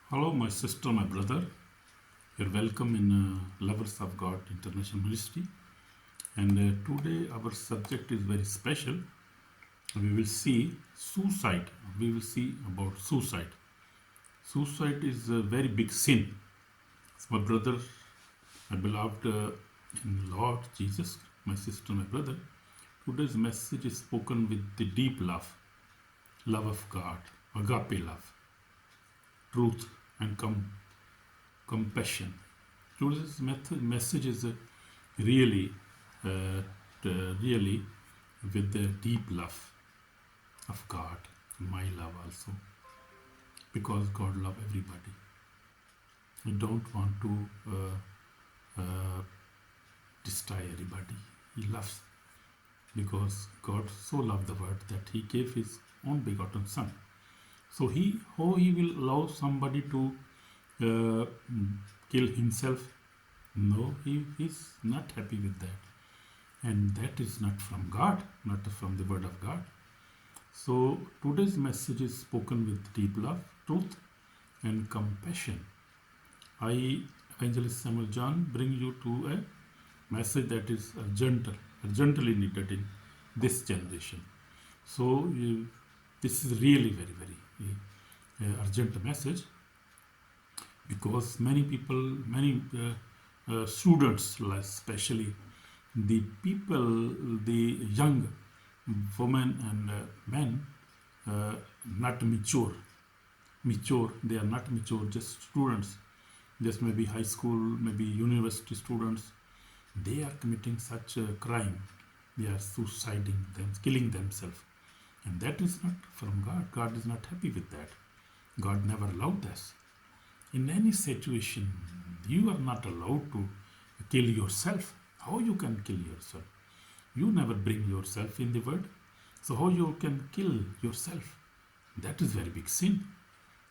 Hello, my sister, my brother. You're welcome in Lovers of God International Ministry. And today our subject is very special. We will see suicide. We will see about suicide. Suicide is a very big sin. My brother, my beloved in Lord Jesus, my sister, my brother. Today's message is spoken with the deep love of God, agape love, truth, and compassion. Today's message is really, uh, really with the deep love of God, my love also, because God loves everybody. I don't want to destroy everybody. He loves because God so loved the world that He gave His own begotten Son. So how He will allow somebody to uh, kill himself? No, He is not happy with that. And that is not from God, not from the Word of God. So today's message is spoken with deep love, truth, and compassion. I, Evangelist Samuel John, bring you to a message that is urgently needed in this generation. So this is really very urgent message, because many people, many students, especially the people, the young women and men, not mature. They are not mature, just students, just maybe high school, maybe university students. They are committing such a crime. They are suiciding them, killing themselves, and that is not from God. God is not happy with that. God never allowed this. In any situation, you are not allowed to kill yourself. How you can kill yourself? You never bring yourself in the world. So how you can kill yourself? That is very big sin.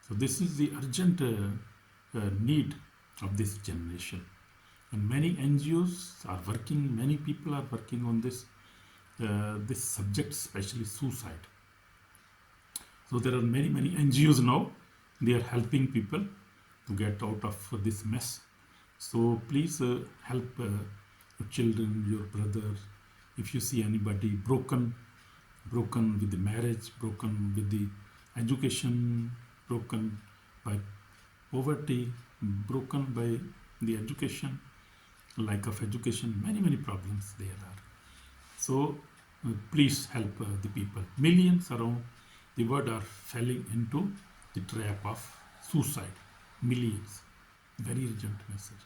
So this is the urgent need of this generation. And many NGOs are working, many people are working on this subject, especially suicide. So there are many NGOs now. They are helping people to get out of this mess. So please help your children, your brothers. If you see anybody broken with the marriage, broken with the education, broken by poverty, broken by the education, lack of education, many problems there are. So please help the people. Millions around the world are falling into the trap of suicide. Millions. Very urgent message.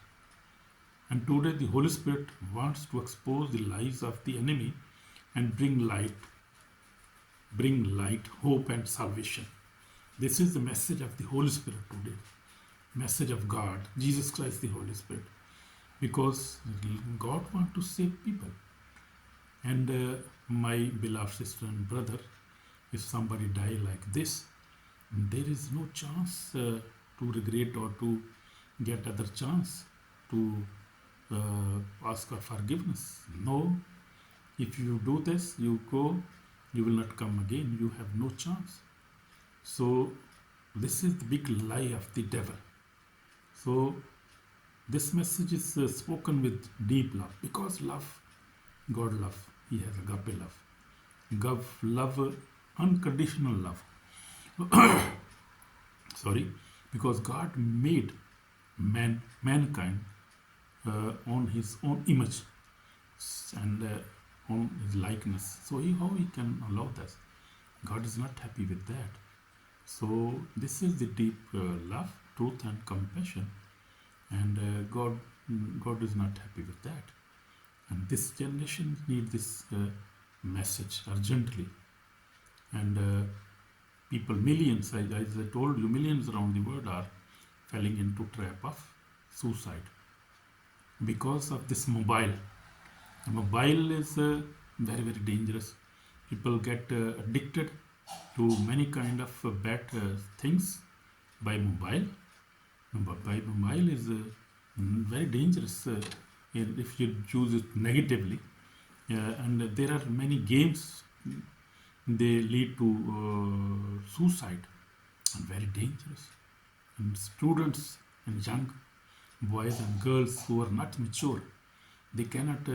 And today the Holy Spirit wants to expose the lies of the enemy and bring light, hope, and salvation. This is the message of the Holy Spirit today. Message of God, Jesus Christ, the Holy Spirit. Because God wants to save people. And my beloved sister and brother, if somebody die like this, there is no chance to regret or to get other chance to ask for forgiveness. No, if you do this, you go, you will not come again. You have no chance. So this is the big lie of the devil. So this message is spoken with deep love, because love, God love, He has agape love. God love, unconditional love. Sorry, because God made mankind on His own image and on His likeness. So how He can allow that? God is not happy with that. So this is the deep love, truth, and compassion, and God is not happy with that. And this generation needs this message urgently. And people, millions, as I told you, millions around the world are falling into trap of suicide because of this mobile. Mobile is very dangerous. People get addicted to many kind of bad things by mobile. By mobile is very dangerous if you use it negatively. And there are many games, they lead to suicide, and very dangerous. and students and young boys and girls who are not mature. They cannot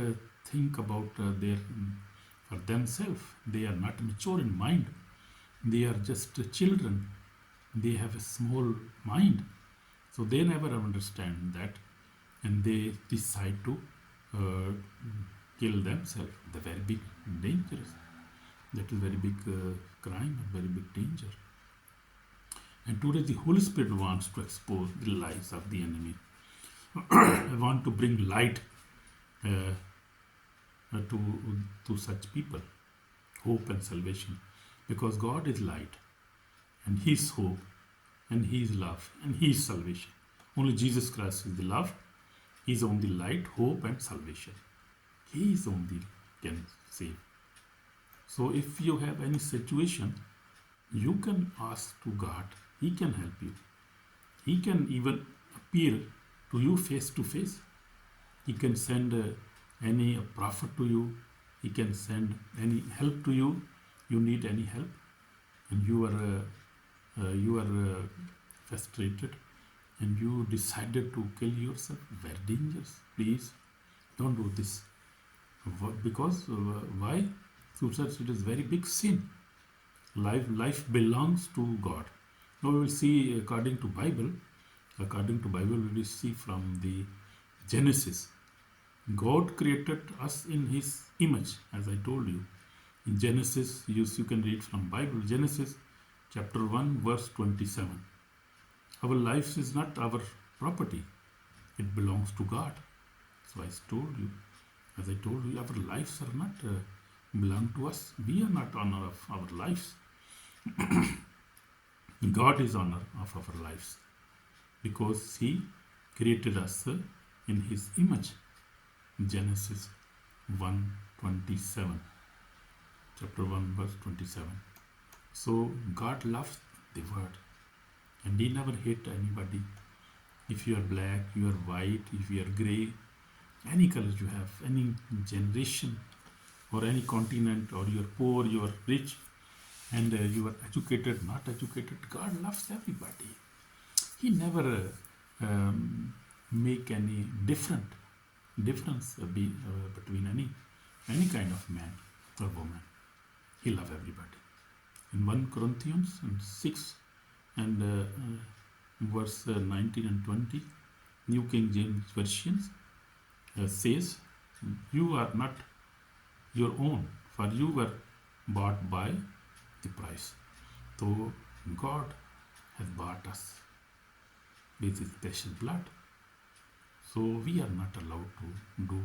think about for themselves. They are not mature in mind. They are just children. They have a small mind, so they never understand that, and they decide to uh, kill themselves. The very big dangerous. That is very big crime and very big danger. And today the Holy Spirit wants to expose the lies of the enemy. I want to bring light uh, to such people, hope and salvation, because God is light, and He is hope, and He is love, and He is salvation. Only Jesus Christ is the love. He is only light, hope, and salvation. He is only can save. So if you have any situation, you can ask to God. He can help you. He can even appear to you face to face. He can send any prophet to you. He can send any help to you. You need any help, and you are frustrated, and you decided to kill yourself. Very dangerous. Please don't do this. Because why? Suicide is very big sin. Life belongs to God. Now we will see according to Bible. According to Bible, we will see from the Genesis. God created us in His image, as I told you. In Genesis, you can read from Bible. Genesis chapter 1 verse 27. Our life is not our property. It belongs to God. So as I told you, our lives are not belong to us. We are not owner of our lives. God is owner of our lives, because He created us in His image. Genesis 1:27, chapter 1 verse 27. So God loves the word, and He never hate anybody. If you are black, you are white, if you are grey, any color you have, any generation or any continent, or you are poor, you are rich, and you are educated, not educated, God loves everybody. He never make any difference between any kind of man or woman. He loves everybody. In 1 Corinthians 6 and verse 19 and 20, New King James Versions says, "You are not your own, for you were bought by the price." So God has bought us with His precious blood. So we are not allowed to do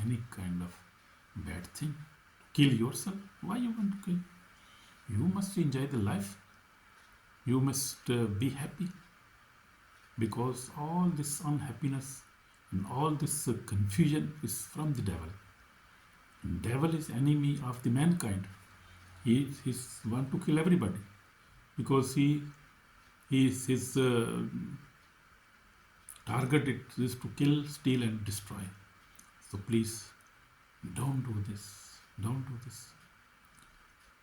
any kind of bad thing. Kill yourself. Why you want to kill? You must enjoy the life. You must be happy, because all this unhappiness and all this confusion is from the devil. And devil is enemy of the mankind. He want to kill everybody, because his target is to kill, steal, and destroy. So please don't do this. Don't do this.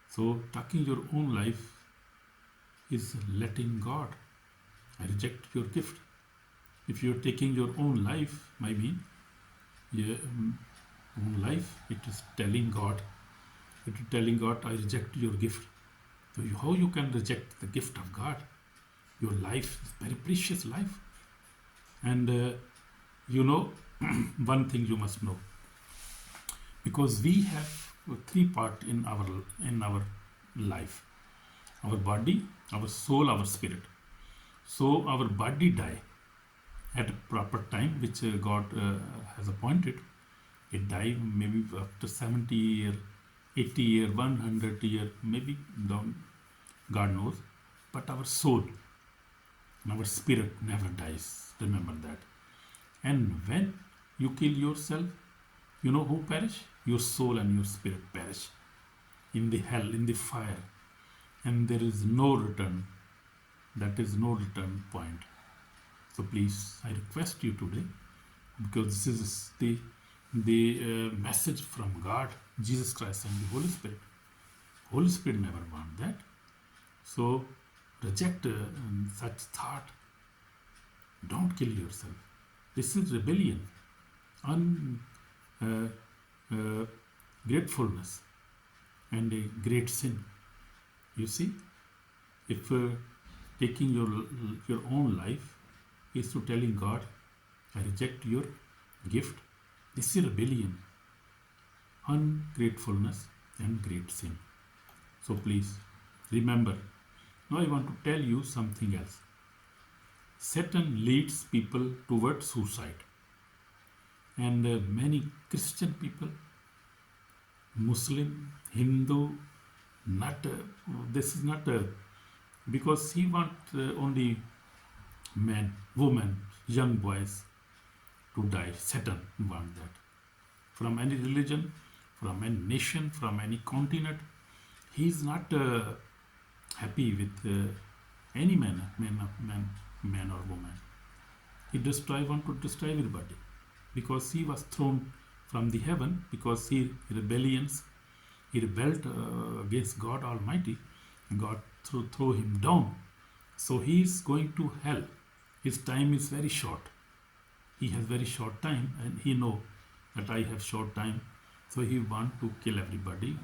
So taking your own life is letting God. I reject your gift. If you are taking your own life, I mean, your own life, it is telling God. It is telling God, I reject your gift. So how you can reject the gift of God? Your life is very precious life. And one thing you must know, because we have three parts in our life: our body, our soul, our spirit. So our body die at a proper time, which God has appointed. It die maybe after 70 year, 80 year, 100 year, maybe down, God knows. But our soul and our spirit never dies. Remember that. And when you kill yourself, you know who perish? Your soul and your spirit perish in the hell, in the fire. And there is no return. That is no return point. So please, I request you today, because this is the message from God, Jesus Christ, and the Holy Spirit. Holy Spirit never want that. So reject such thought. Don't kill yourself. This is rebellion, ungratefulness, and a great sin. You see, if taking your own life is to telling God, I reject your gift, this is rebellion, ungratefulness, and great sin. So please remember. Now I want to tell you something else. Satan leads people towards suicide, and many Christian people, Muslim, Hindu, not this is not because he want only men, women, young boys to die. Satan want that. From any religion, from any nation, from any continent, he is not happy with any man or woman. He want to destroy everybody because he was thrown from the heaven because he rebelled against God Almighty, and God threw him down. So he is going to hell. His time is very short. He has very short time, and he know that I have short time. So he want to kill everybody.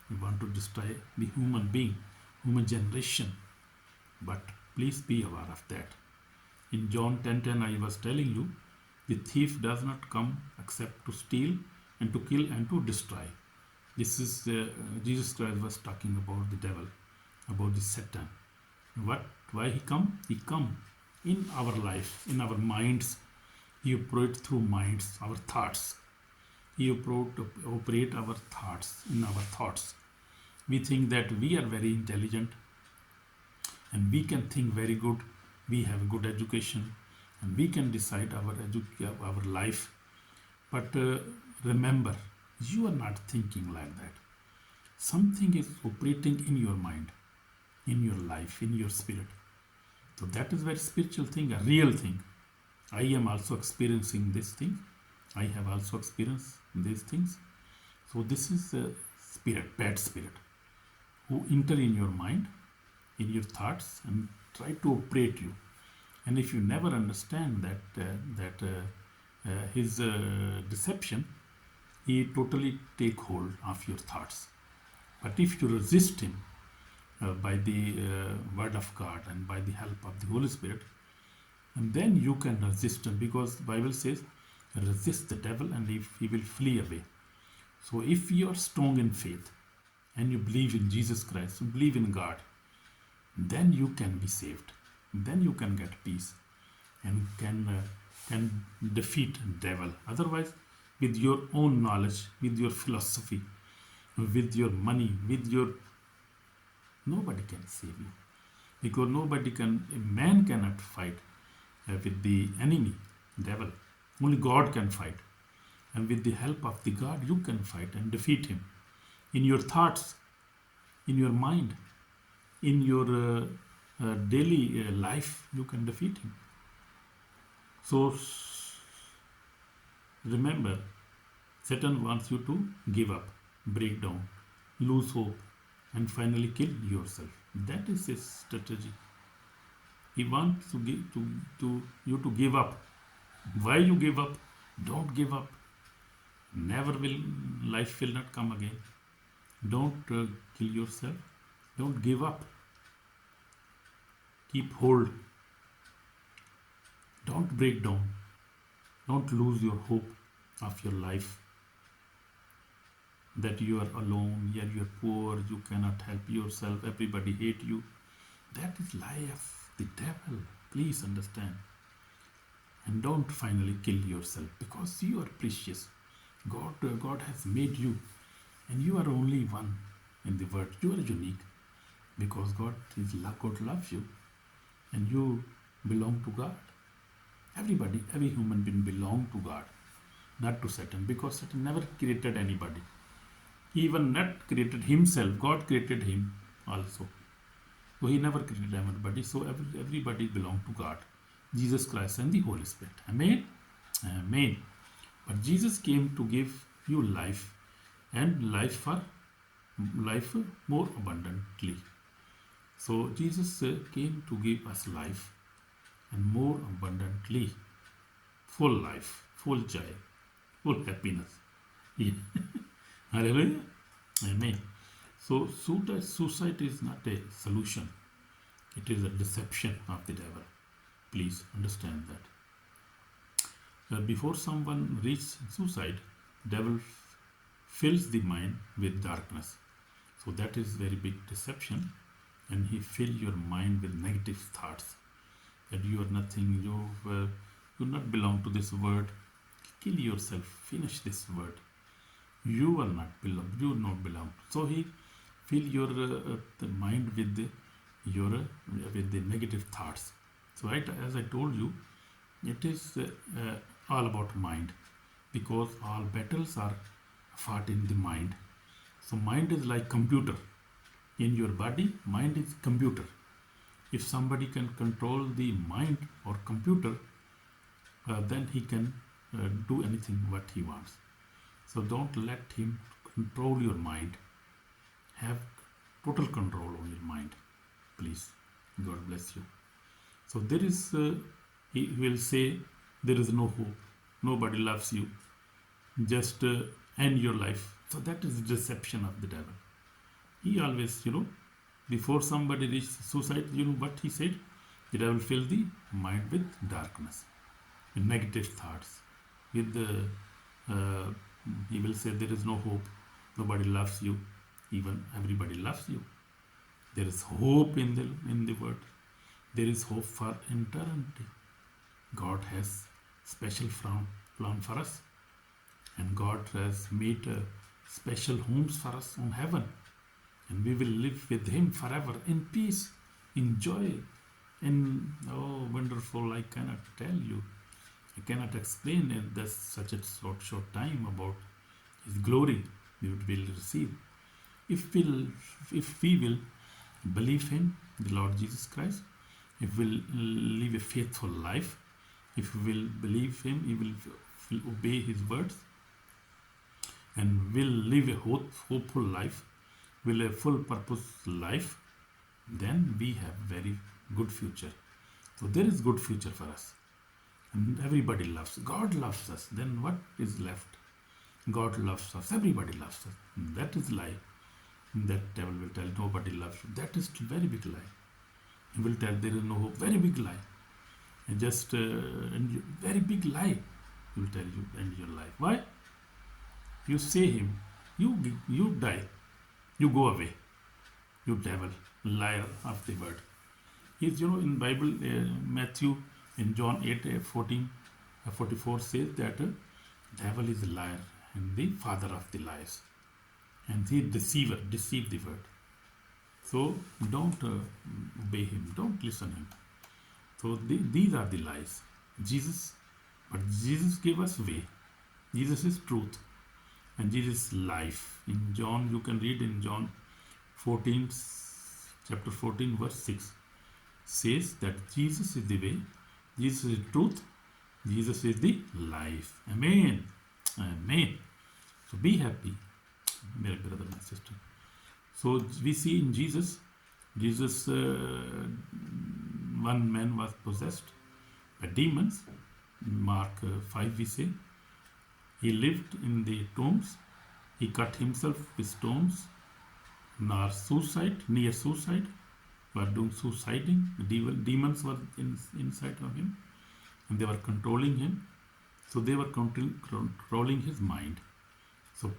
He want to destroy the human being, human generation. But please be aware of that. In John 10:10, I was telling you, the thief does not come except to steal and to kill and to destroy. This is Jesus Christ was talking about the devil, about the Satan. Why he come? He come in our life, in our minds. He operates through minds, our thoughts. He operate our thoughts, in our thoughts. We think that we are very intelligent and we can think very good. We have good education and we can decide our life. But remember, you are not thinking like that. Something is operating in your mind, in your life, in your spirit. So that is very spiritual thing, a real thing. I am also experiencing this thing. I have also experienced these things. So this is a spirit, bad spirit, who enter in your mind, in your thoughts, and try to operate you. And if you never understand his deception, he totally take hold of your thoughts. But if you resist him by the word of God and by the help of the Holy Spirit, and then you can resist him, because the Bible says, resist the devil and he will flee away. So if you are strong in faith and you believe in Jesus Christ, you believe in God, then you can be saved. Then you can get peace and can defeat devil. Otherwise, with your own knowledge, with your philosophy, with your money, nobody can save you. Because a man cannot fight with the enemy, devil. Only God can fight. And with the help of the God, you can fight and defeat him. In your thoughts, in your mind, in your daily life, you can defeat him. So remember, Satan wants you to give up, break down, lose hope, and finally kill yourself. That is his strategy. He wants you to give up. Why you give up? Don't give up. Life will not come again. Don't kill yourself. Don't give up. Keep hold. Don't break down. Don't lose your hope of your life. That you are alone, you are poor, you cannot help yourself, everybody hate you. That is lie of the devil. Please understand. And don't finally kill yourself, because you are precious. God has made you, and you are only one in the world. You are unique, because God loves you, and you belong to God. Every human being belong to God, not to Satan, because Satan never created anybody. He even not created himself. God created him also. So he never created everybody. So everybody belong to God, Jesus Christ and the Holy Spirit. Amen? Amen. But Jesus came to give you life, and life more abundantly. So Jesus came to give us life and more abundant abundantly, full life, full joy, full happiness. Yeah. Hallelujah. Amen. So suicide is not a solution. It is a deception of the devil. Please understand that. Before someone reaches suicide, devil fills the mind with darkness. So that is very big deception. And he fill your mind with negative thoughts that you are nothing, you do not belong to this world. Kill yourself. Finish this word. You are not belong. You not belong. So he fill your the mind with with the negative thoughts. So as I told you, it is all about mind, because all battles are fought in the mind. So mind is like computer. In your body, mind is computer. If somebody can control the mind or computer, then he can do anything what he wants. So don't let him control your mind. Have total control on your mind, please. God bless you. So there is, he will say, there is no hope. Nobody loves you. Just end your life. So that is deception of the devil. He always, before somebody reaches suicide, what he said? The devil fill the mind with darkness, with negative thoughts, with he will say there is no hope. Nobody loves you. Even everybody loves you. There is hope in the word. There is hope for eternity. God has special plan for us, and God has made special homes for us on heaven, and we will live with Him forever in peace, in joy, in wonderful. I cannot tell you. I cannot explain in this such a short time about His glory we will receive if we will believe Him, the Lord Jesus Christ. If we will live a faithful life, if we will believe Him, He will obey His words, and will live a hopeful life, will a full purpose life, then we have very good future. So there is good future for us. And everybody loves. God loves us. Then what is left? God loves us. Everybody loves us. That is lie. That devil will tell nobody loves you. That is very big lie. He will tell there is no hope. Very big lie. And just very big lie. He will tell you end your life. Why? You say him. You die. You go away. You devil, liar of the word. He's in Bible Matthew in John 8:44 says that devil is a liar and the father of the lies, and he deceive the word. So don't obey him, don't listen him. So these are the lies. But Jesus gave us way. Jesus is truth, and Jesus is life. In John, you can read in John 14, chapter 14, verse 6, says that Jesus is the way, Jesus is truth, Jesus is the life. Amen. Amen. So be happy, my brother and sister. So we see in Jesus, one man was possessed by demons. In Mark 5 we say, he lived in the tombs, he cut himself with stones, near suicide, were doing suiciding. The demons were inside of him, and they were controlling him. So they were controlling his mind. So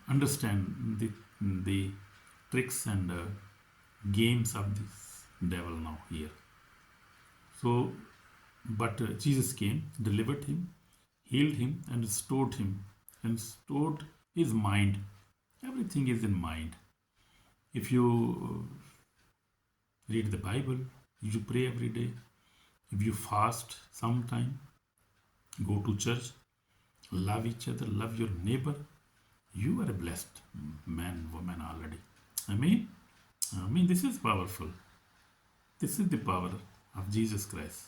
understand the tricks and games of this devil now here. So, but Jesus came, delivered him, healed him, and restored him, and restored his mind. Everything is in mind. If you read the Bible, you pray every day, if you fast sometime, go to church, love each other, love your neighbor, you are a blessed man, woman already. I mean, this is powerful. This is the power of Jesus Christ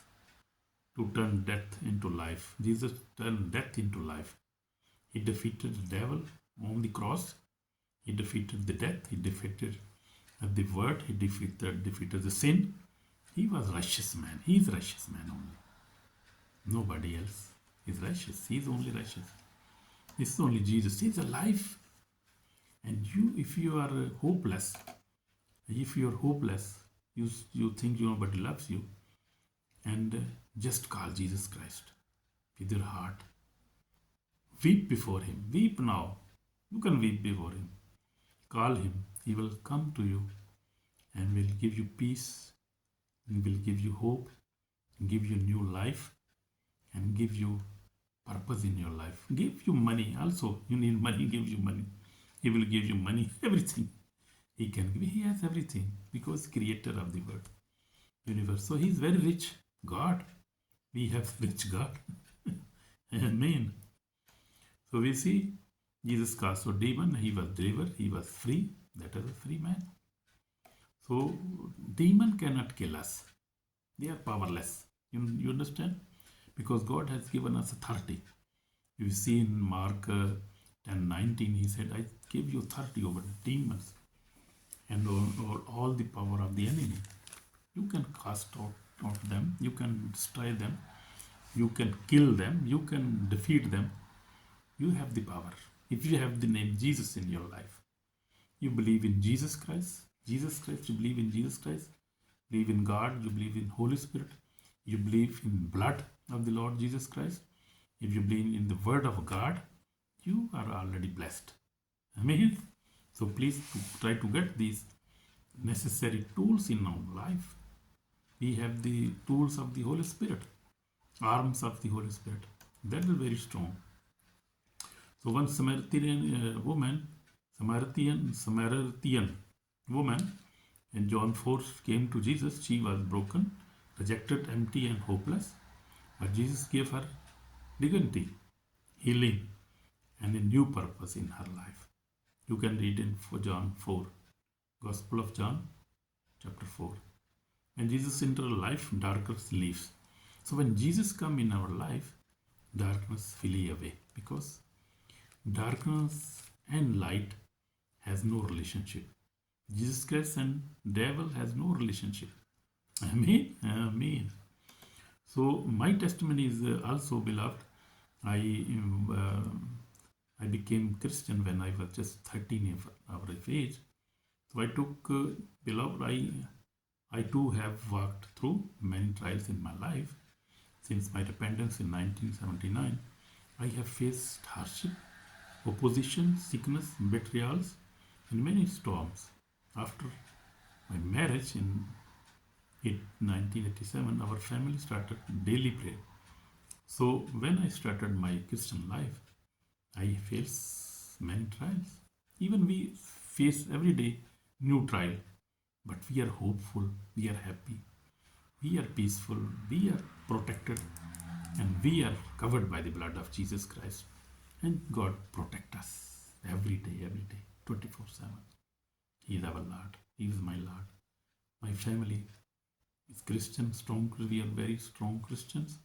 to turn death into life. Jesus turned death into life. He defeated the devil on the cross. He defeated the death. He defeated the word. He defeated the sin. He was righteous man. He is righteous man only. Nobody else is righteous. He is only righteous. This is only Jesus. He is alive. And you, if you are hopeless, you think nobody loves you, and just call Jesus Christ with your heart. Weep before Him. Weep now. You can weep before Him. Call Him. He will come to you and will give you peace, and will give you hope, and give you new life, and give you purpose in your life. Give you money also. You need money, He gives you money. He will give you money, everything. He can give. He has everything because creator of the world, universe. So He is very rich. God. We have rich God. Amen. So we see Jesus cast out demon. He was delivered. He was free. That is a free man. So demon cannot kill us. They are powerless. You understand? Because God has given us authority. You see in Mark 10:19, He said, I give you authority over demons and all the power of the enemy. You can cast out them. You can destroy them. You can kill them. You can defeat them. You have the power. If you have the name Jesus in your life, you believe in Jesus Christ, you believe in Jesus Christ, believe in God, you believe in Holy Spirit, you believe in blood of the Lord Jesus Christ, if you believe in the word of God, you are already blessed. Amen. So please try to get these necessary tools in our life. We have the tools of the Holy Spirit, arms of the Holy Spirit. That is very strong. So one Samaritan woman in John 4 came to Jesus. She was broken, rejected, empty and hopeless. But Jesus gave her dignity, healing, and a new purpose in her life. You can read in John 4, Gospel of John, chapter 4. When Jesus enters life, darkness leaves. So when Jesus comes in our life, darkness flee away, because darkness and light has no relationship. Jesus Christ and devil has no relationship. Amen. Amen. So my testimony is also, beloved, I became Christian when I was just 13 years of age. So I took, beloved, I too have walked through many trials in my life. Since my repentance in 1979, I have faced hardship, opposition, sickness, betrayals, and many storms. After my marriage in 1987, our family started daily prayer. So when I started my Christian life, I faced many trials. Even we face every day new trial, but we are hopeful, we are happy, we are peaceful, we are protected, and we are covered by the blood of Jesus Christ. And God protect us every day, 24/7. He is our Lord. He is my Lord. My family is Christian, strong. We are very strong Christians,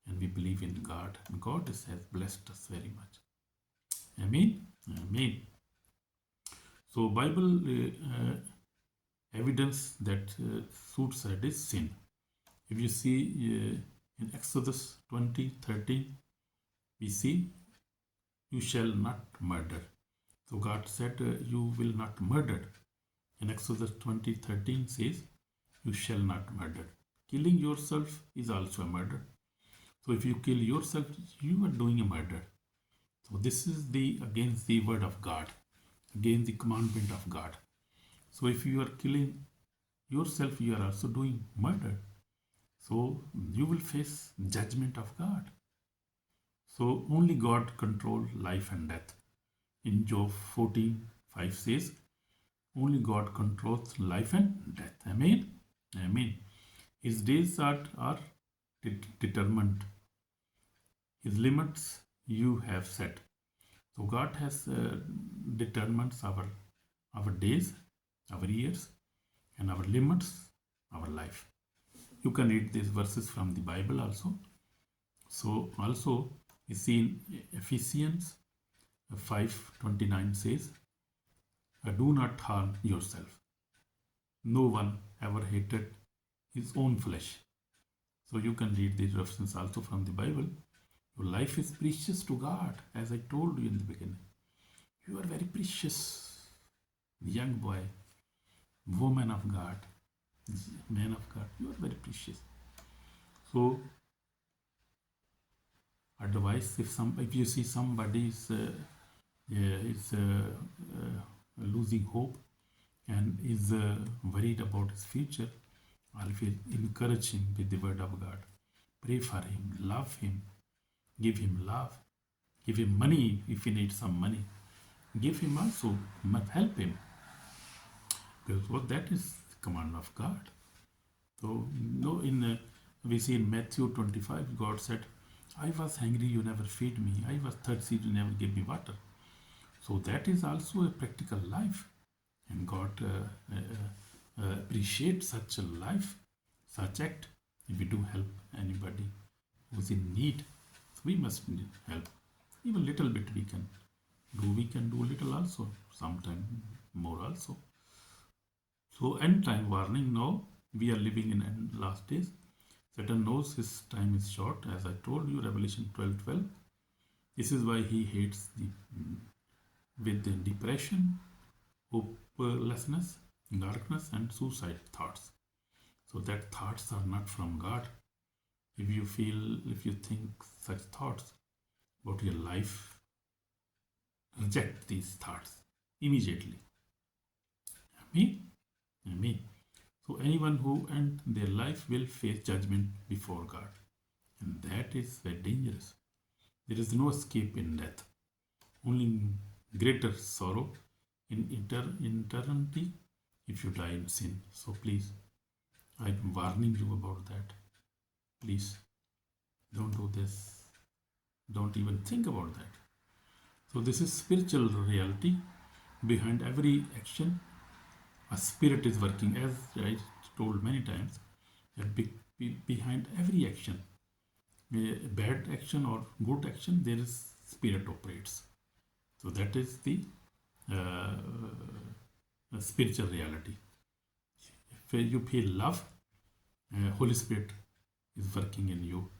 and we believe in God. And God has blessed us very much. Amen. Amen. So Bible evidence that suicide is sin. If you see in Exodus 20:13, we see, you shall not murder. So God said, you will not murder. In Exodus 20:13 says, you shall not murder. Killing yourself is also a murder. So if you kill yourself, you are doing a murder. So this is against the word of God, against the commandment of God. So if you are killing yourself, you are also doing murder. So you will face judgment of God. So only God controls life and death. In Job 14:5 says, only God controls life and death. Amen. Amen. His days are determined. His limits you have set. So God has determined our days, our years, and our limits, our life. You can read these verses from the Bible also. So also you see in Ephesians 5:29 says, do not harm yourself. No one ever hated his own flesh. So you can read these references also from the Bible. Your life is precious to God, as I told you in the beginning. You are very precious, young boy, woman of God, man of God. You are very precious. So, advice: if you see somebody is losing hope and is worried about his future, I will encourage him with the word of God. Pray for him, love him, give him love, give him money if he needs some money. Give him also, help him. Because that is the command of God. So, we see in Matthew 25, God said, I was hungry, you never feed me. I was thirsty, you never gave me water. So that is also a practical life. And God appreciates such a life, such act. If we do help anybody who's in need, we must help. Even little bit we can do little also, sometime more also. So end time warning now. We are living in last days. Satan knows his time is short, as I told you, Revelation 12:12. This is why he hates with the depression, hopelessness, darkness, and suicide thoughts. So that thoughts are not from God. If you think such thoughts about your life, reject these thoughts immediately. Amen. So anyone who ends their life will face judgment before God. And that is very dangerous. There is no escape in death. Only greater sorrow in eternity if you die in sin. So please, I am warning you about that. Please, don't do this. Don't even think about that. So this is spiritual reality. Behind every action, a spirit is working, as I told many times. Behind every action, bad action or good action, there is spirit operates. So that is the spiritual reality. If you feel love, Holy Spirit is working in you.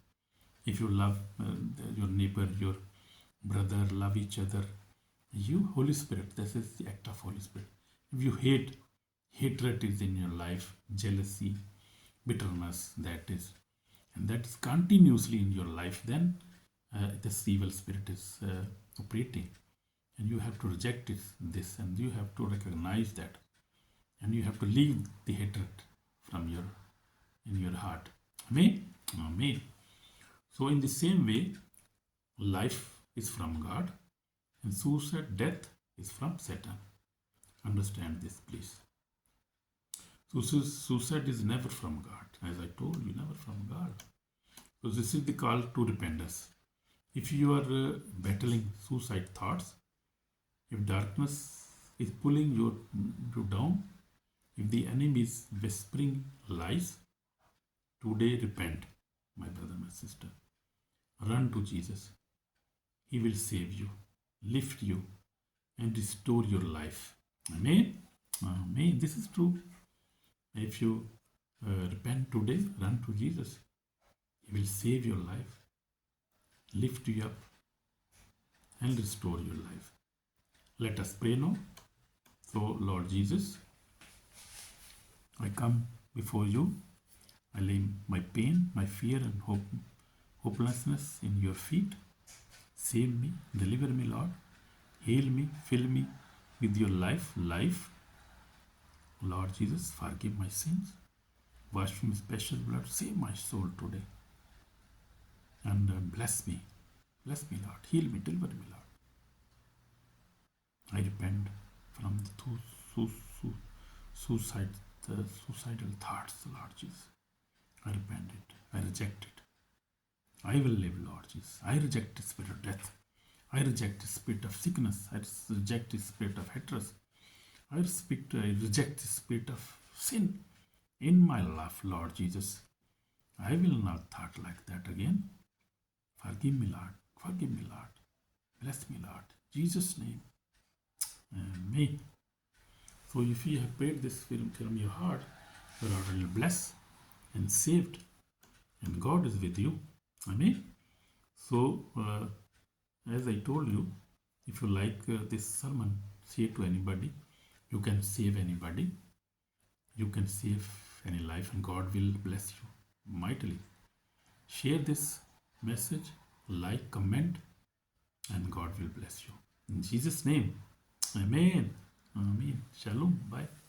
If you love your neighbor, your brother, love each other, you, Holy Spirit, this is the act of Holy Spirit. If you hate, hatred is in your life, jealousy, bitterness, that is continuously in your life, then this evil spirit is operating. And you have to reject this, and you have to recognize that, and you have to leave the hatred in your heart. Amen. Amen. So in the same way, life is from God, and suicide, death, is from Satan. Understand this, please. So suicide is never from God. As I told you, never from God. So this is the call to repentance. If you are battling suicide thoughts, if darkness is pulling you down, if the enemy is whispering lies, today repent, my brother, my sister. Run to Jesus. He will save you, lift you, and restore your life. Amen. Amen. This is true. If you repent today, run to Jesus. He will save your life, lift you up, and restore your life. Let us pray now. So, Lord Jesus, I come before you. I lay my pain, my fear, and hopelessness in your feet. Save me, deliver me, Lord. Heal me, fill me with your life. Lord Jesus, forgive my sins. Wash me with precious blood. Save my soul today. And bless me. Bless me, Lord. Heal me, deliver me, Lord. I repent from the suicidal thoughts, Lord Jesus. I repent it. I reject it. I will live, Lord Jesus. I reject the spirit of death. I reject the spirit of sickness. I reject the spirit of hatred. I reject the spirit of sin in my life, Lord Jesus. I will not thought like that again. Forgive me, Lord. Forgive me, Lord. Bless me, Lord. In Jesus' name. Amen. So if you have prayed this from your heart, you are already blessed and saved and God is with you. Amen. So, as I told you, if you like this sermon, share to anybody. You can save anybody. You can save any life, and God will bless you mightily. Share this message, like, comment, and God will bless you. In Jesus' name, Amen. Amen. Shalom. Bye.